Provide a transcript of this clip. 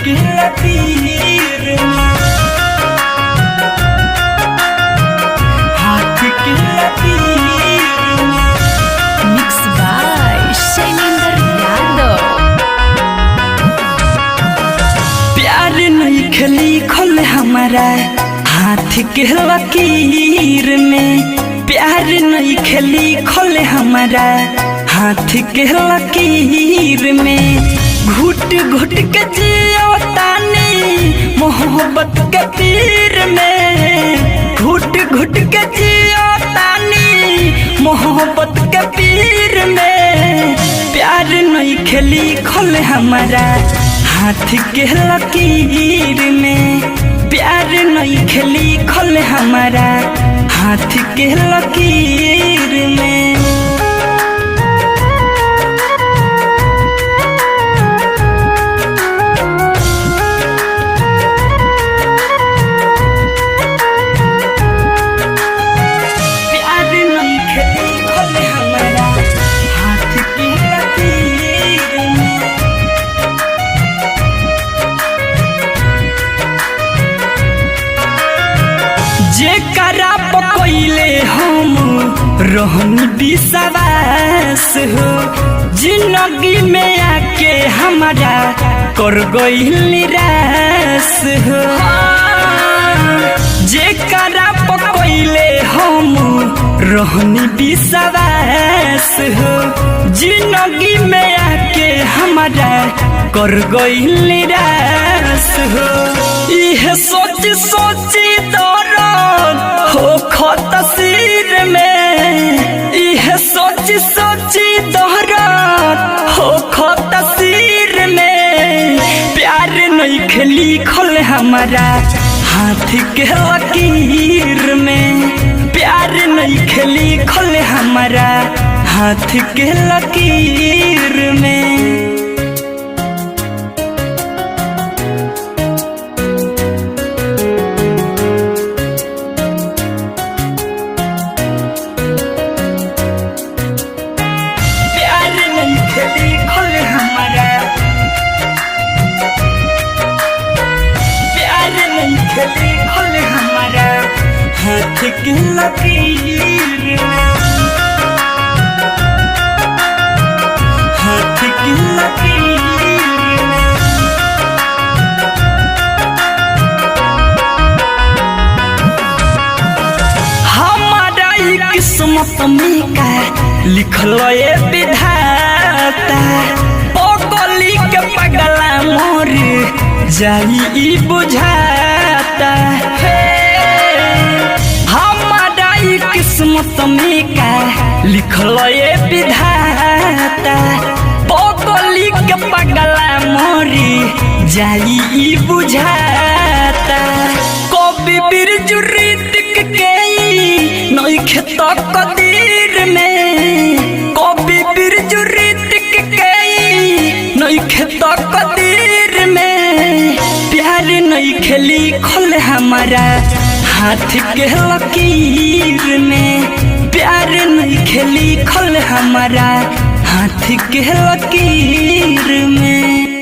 के लकीर में, हाथ के लकीर में। Mix by Shailendra Yadav. प्यार नहीं खली खोल हमारा हाथ के लकीर में, प्यार नहीं खली खोल हमारा हाथ के लकीर में। घुट घुट के जियो तानी मोहब्बत के तीर में, घुट घुट के जियो तानी मोहब्बत के पीर में। प्यार नहीं खली खोल हमारा हाथ के लकीर में, प्यार नहीं खली खोल हमारा हाथ के लकीर में। प्यार नहीं खली खोल हमारा हाथ के लकीर में। जेकरा पकैले हम रहन विश्वास हो, जिंदगी में आके हमारा कर गइल निराश हो। जेकरा पकैले हम रहन विश्वास हो, जिंदगी में आके हमारा कर गइल निराश हो। यह सोच सोची दर्द हो तस्वीर में, यह सोच सोची दर्द हो तस्वीर में। प्यार नहीं खली खोल हमारा हाथ के लकीर में, प्यार नहीं खली खोल हमारा हाथ के लकीर में। खली खोल हमारा प्यार नहीं खली खोल हमारा हाथ के लकीर में, हाथ के लकीर में। हमारा ही किस्मत में का लिखल ये विधाता, पगली के पगला मोर जाई ई बुझाता। हमारा ई किस्मत में का लिखल ये विधाता, पगली के पगला मोर जाई ई बुझाता। कवि बिरजू ऋतिक के नई खेत कदीर में, कवि बिरजू ऋतिक के नई खेत कदीर में। प्यार नहीं खली खोल हमारा हाथ के लकीर में, प्यार नहीं खली खोल हमारा हाथ के लकीर में।